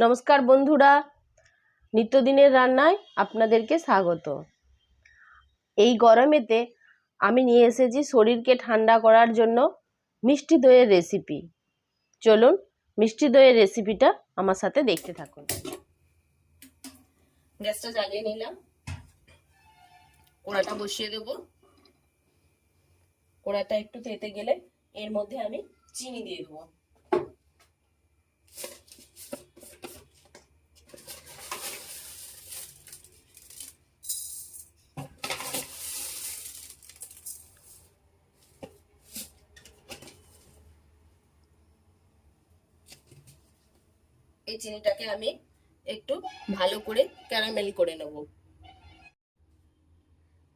নমস্কার বন্ধুরা, নিত্যদিনের রান্নায় আপনাদেরকে স্বাগত। এই গরমেতে আমি নিয়ে এসেছি শরীরকে ঠান্ডা করার জন্য মিষ্টি দইয়ের রেসিপি। চলুন মিষ্টি দইয়ের রেসিপিটা আমার সাথে দেখতে থাকুন। গ্যাসটা জ্বালিয়ে নিলাম, কড়াটা বসিয়ে দেব। কড়াটা একটু তেতে গেলে এর মধ্যে আমি চিনি দিয়ে দেবো। এই চিনিটাকে আমি একটু ভালো করে ক্যারামেল করে নেব।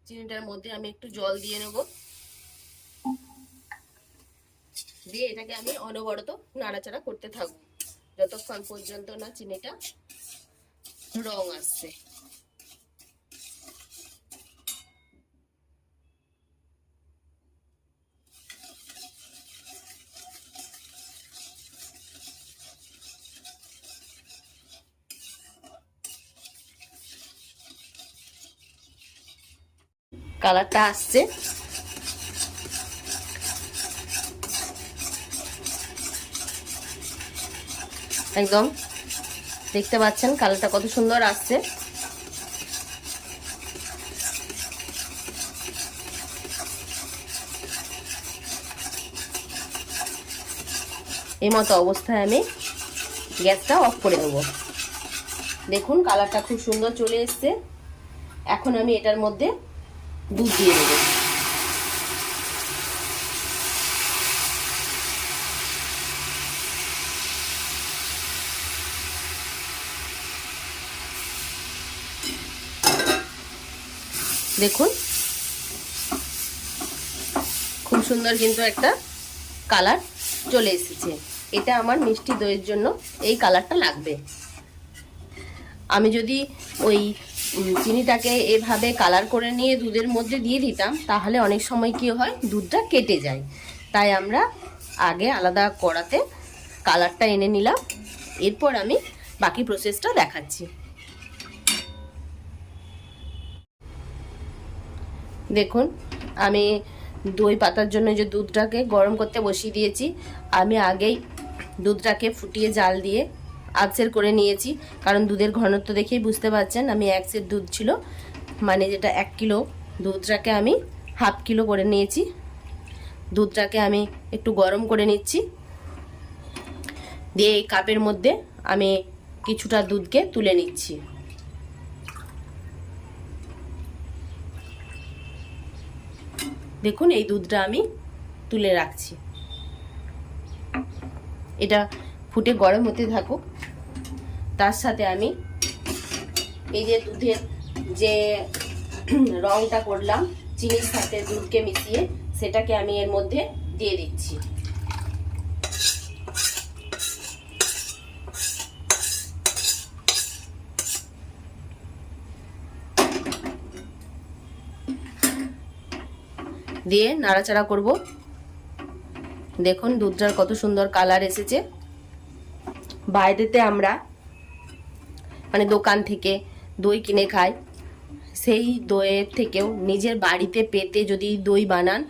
চিনিটার মধ্যে আমি একটু জল দিয়ে নেব, দিয়ে এটাকে আমি অনবরত নাড়াচাড়া করতে থাকবো যতক্ষণ পর্যন্ত না চিনিটা রং আসছে। কালারটা আসছে, একদম দেখতে পাচ্ছেন কালারটা কত সুন্দর আসছে। এই মতো অবস্থায় আমি গ্যাসটা অফ করে দেবো। দেখুন কালারটা খুব সুন্দর চলে এসছে। এখন আমি এটার মধ্যে দুধ দিয়ে দেবো। দেখুন খুব সুন্দর কিন্তু একটা কালার চলে এসেছে। এটা আমার মিষ্টি দইয়ের জন্য এই কালারটা লাগবে। আমি যদি ওই চিনিটাকে এভাবে কালার করে নিয়ে দুধের মধ্যে দিয়ে দিতাম তাহলে অনেক সময় কি হয়, দুধটা কেটে যায়। তাই আমরা আগে আলাদা কড়াতে কালারটা এনে নিলাম, এরপর আমি বাকি প্রসেসটা দেখাচ্ছি। দেখুন আমি দই পাতার জন্য যে দুধটাকে গরম করতে বসিয়ে দিয়েছি, আমি আগেই দুধটাকে ফুটিয়ে জাল দিয়ে আধসের করে নিয়েছি। কারণ দুধের ঘনত্ব দেখেই বুঝতে পারছেন আমি 1 সের দুধ ছিল, মানে যেটা 1 কিলো, দুধটাকে আমি হাফ কিলো করে নিয়েছি। দুধটাকে আমি একটু গরম করে নিচ্ছি, দিয়ে এই কাপের মধ্যে আমি কিছুটা দুধকে তুলে নিচ্ছি। দেখুন এই দুধটা আমি তুলে রাখছি। এটা ফুটে গরম হতে থাকুক। তার সাথে আমি এই যে দুধের যে রংটা করলাম চিনির সাথে দুধকে মিশিয়ে, সেটাকে আমি এর মধ্যে দিয়ে দিচ্ছি। দিয়ে নাড়াচাড়া করব। দেখুন দুধটার কত সুন্দর কালার এসেছে। বাইরেতে আমরা মানে দোকান থেকে দই কিনে খাই, সেই দইয়ের থেকেও নিজের বাড়িতে পেতে যদি দই বানান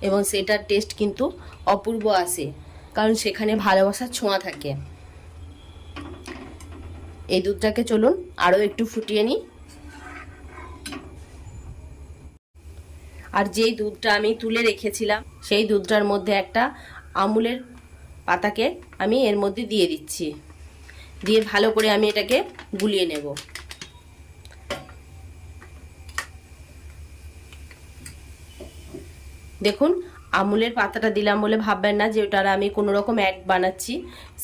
এবং সেটার টেস্ট কিন্তু অপূর্ব আসে, কারণ সেখানে ভালোবাসার ছোঁয়া থাকে। এই দুধটাকে চলুন আরও একটু ফুটিয়ে নিই। আর যেই দুধটা আমি তুলে রেখেছিলাম সেই দুধটার মধ্যে একটা আমুলের পাতাকে আমি এর মধ্যে দিয়ে দিচ্ছি, দিয়ে ভালো করে আমি এটাকে গুলিয়ে নেব। দেখুন আমুলের পাতাটা দিলাম বলে ভাববেন না যে ওটার আমি কোনো রকম অ্যাড বানাচ্ছি,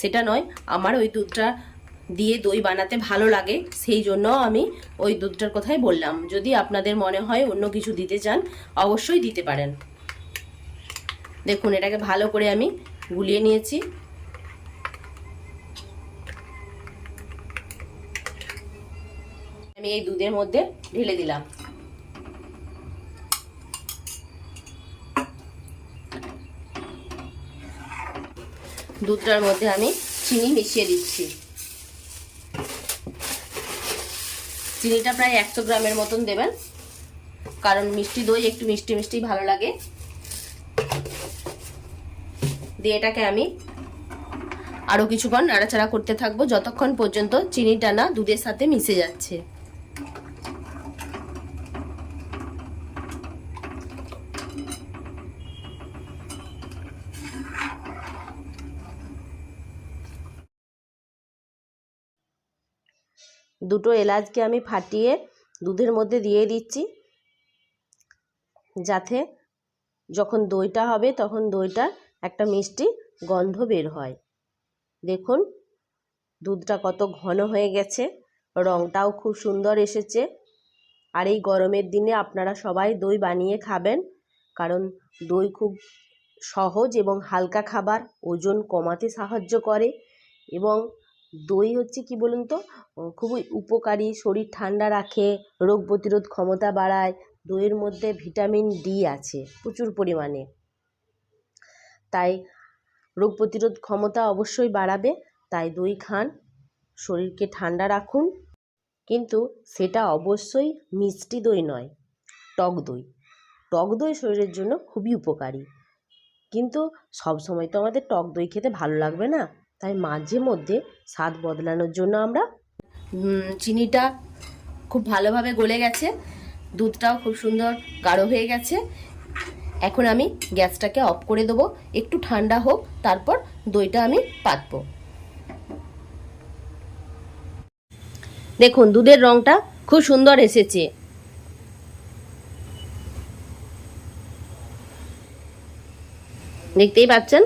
সেটা নয়। আমার ওই দুধটা দিয়ে দই বানাতে ভালো লাগে, সেই জন্য আমি ওই দুধটার কথাই বললাম। যদি আপনাদের মনে হয় অন্য কিছু দিতে চান অবশ্যই দিতে পারেন। দেখুন এটাকে ভালো করে আমি গুলিয়ে নিয়েছি। আমি এই দুধের মধ্যে ঢেলে দিলাম। দুধটার মধ্যে আমি চিনি মিশিয়ে দিচ্ছি। চিনিটা প্রায় 100 গ্রামের মতন দেবেন, কারণ মিষ্টি দই একটু মিষ্টি মিষ্টি ভালো লাগে। দিয়ে এটাকে আমি আরো কিছুক্ষণ নাড়াচাড়া করতে থাকবো, যতক্ষণ পর্যন্ত চিনিটা না দুধের সাথে মিশে যাচ্ছে। দুটো এলাচকে আমি ফাটিয়ে দুধের মধ্যে দিয়ে দিচ্ছি, যাতে যখন দইটা হবে তখন দইটা একটা মিষ্টি গন্ধ বের হয়। দেখুন দুধটা কত ঘন হয়ে গেছে, রঙটাও খুব সুন্দর এসেছে। আর এই গরমের দিনে আপনারা সবাই দই বানিয়ে খাবেন, কারণ দই খুব সহজ এবং হালকা খাবার, ওজন কমাতে সাহায্য করে। এবং দই হচ্ছে কি বলুন তো, খুবই উপকারী, শরীর ঠান্ডা রাখে, রোগ প্রতিরোধ ক্ষমতা বাড়ায়। দইয়ের মধ্যে ভিটামিন ডি আছে প্রচুর পরিমাণে, তাই রোগ প্রতিরোধ ক্ষমতা অবশ্যই বাড়াবে। তাই দই খান, শরীরকে ঠান্ডা রাখুন। কিন্তু সেটা অবশ্যই মিষ্টি দই নয়, টক দই। টক দই শরীরের জন্য খুবই উপকারী, কিন্তু সব সময় তো আমাদের টক দই খেতে ভালো লাগবে না। তাই মাঝে মধ্যে স্বাদ বদলানোর জন্য আমরা চিনিটা খুব ভালোভাবে গলে গেছে, দুধটাও খুব সুন্দর গাঢ় হয়ে গেছে। এখন আমি গ্যাসটাকে অফ করে দেবো, একটু ঠান্ডা হোক, তারপর দইটা আমি পাতবো। দেখুন দুধের রঙটা খুব সুন্দর এসেছে। দেখতেই পাচ্ছেন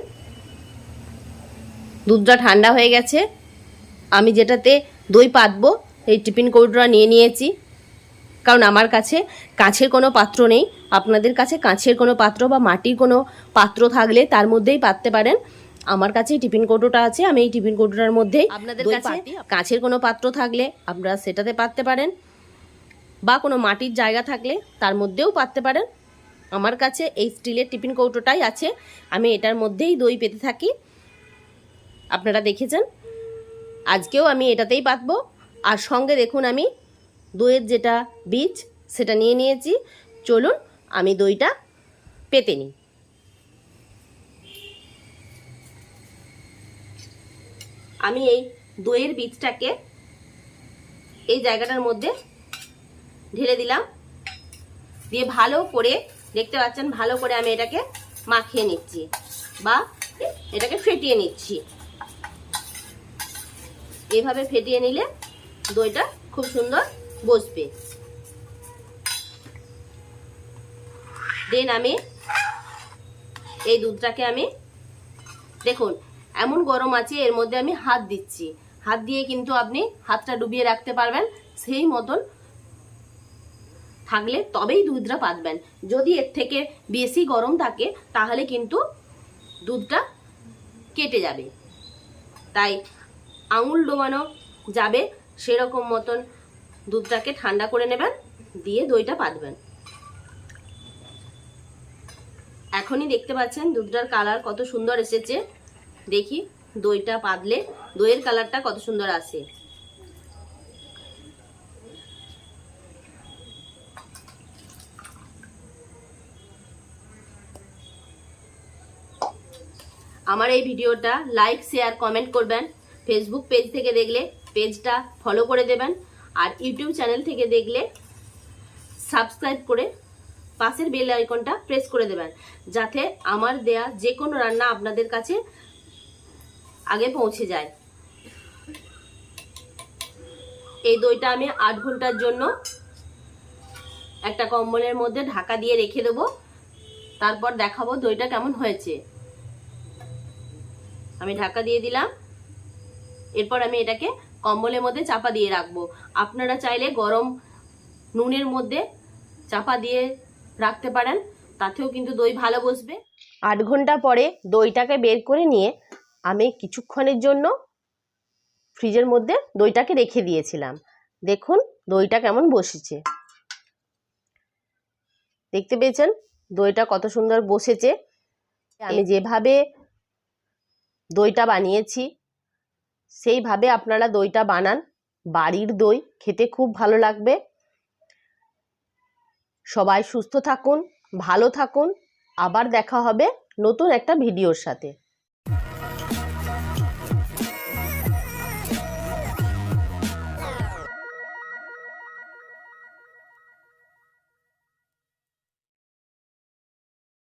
দুধটা ঠান্ডা হয়ে গেছে। আমি যেটাতে দই পাতবো এই টিফিন কৌটোটা নিয়ে নিয়েছি, কারণ আমার কাছে কাঁচের কোনো পাত্র নেই। আপনাদের কাছে কাঁচের কোনো পাত্র বা মাটির কোনো পাত্র থাকলে তার মধ্যেই পাততে পারেন। আমার কাছে টিফিন কৌটোটা আছে, আমি এই টিফিন কৌটোটার মধ্যেই, আপনাদের কাছে কাঁচের কোনো পাত্র থাকলে আপনারা সেটাতে পাততে পারেন, বা কোনো মাটির জায়গা থাকলে তার মধ্যেও পাততে পারেন। আমার কাছে এই স্টিলের টিফিন কৌটোটাই আছে, আমি এটার মধ্যেই দই পেতে থাকি। আপনারা দেখেছেন, আজকেও আমি এটাতেই পাতবো। আর সঙ্গে দেখুন আমি দইয়ের যেটা বীজ সেটা নিয়ে নিয়েছি। চলুন আমি দইটা পেতে নিই। আমি এই দইয়ের বীজটাকে এই জায়গাটার মধ্যে ঢেলে দিলাম, দিয়ে ভালো করে, দেখতে পাচ্ছেন ভালো করে আমি এটাকে মাখিয়ে নিচ্ছি বা এটাকে ফেটিয়ে নিচ্ছি। এইভাবে ফেটিয়ে নিলে দইটা খুব সুন্দর বসবে। দেন আমি এই দুধটাকে আমি, দেখুন এমন গরম আছে, এর মধ্যে আমি হাত দিচ্ছি, হাত দিয়ে কিন্তু আপনি হাতটা ডুবিয়ে রাখতে পারবেন, সেই মতন থাকলে তবেই দুধটা পাতবেন। যদি এর থেকে বেশি গরম থাকে তাহলে কিন্তু দুধটা কেটে যাবে। তাই আঙুল ডোবানো যাবে সেরকম মতন দুধটাকে ঠান্ডা করে নেবেন, দিয়ে দইটা পাতবেন। এখনই দেখতে পাচ্ছেন দুধটার কালার কত সুন্দর এসেছে। দেখি দইটা পাতলে দইয়ের কালারটা কত সুন্দর আসে। আমার এই ভিডিওটা লাইক শেয়ার কমেন্ট করবেন। ফেসবুক পেজ থেকে দেখলে পেজটা ফলো করে দেবেন, আর ইউটিউব চ্যানেল থেকে দেখলে সাবস্ক্রাইব করে পাশের বেল আইকনটা প্রেস করে দেবেন, যাতে আমার দেয়া যে কোনো রান্না আপনাদের কাছে আগে পৌঁছে যায়। এই দইটা আমি 8 ঘন্টার জন্য একটা কম্বলের মধ্যে ঢাকা দিয়ে রেখে দেবো, তারপর দেখাবো দইটা কেমন হয়েছে। আমি ঢাকা দিয়ে দিলাম, এরপর আমি এটাকে কম্বলের মধ্যে চাপা দিয়ে রাখবো। আপনারা চাইলে গরম নুনের মধ্যে চাপা দিয়ে রাখতে পারেন, তাতেও কিন্তু দই ভালো বসবে। 8 ঘন্টা পরে দইটাকে বের করে নিয়ে আমি কিছুক্ষণের জন্য ফ্রিজের মধ্যে দইটাকে রেখে দিয়েছিলাম। দেখুন দইটা কেমন বসেছে, দেখতে পেয়েছেন দইটা কত সুন্দর বসেছে। আমি যেভাবে দইটা বানিয়েছি সেইভাবে আপনারা দইটা বানান, বাড়ির দই খেতে খুব ভালো লাগবে। সবাই সুস্থ থাকুন, ভালো থাকুন। আবার দেখা হবে নতুন একটা ভিডিওর সাথে।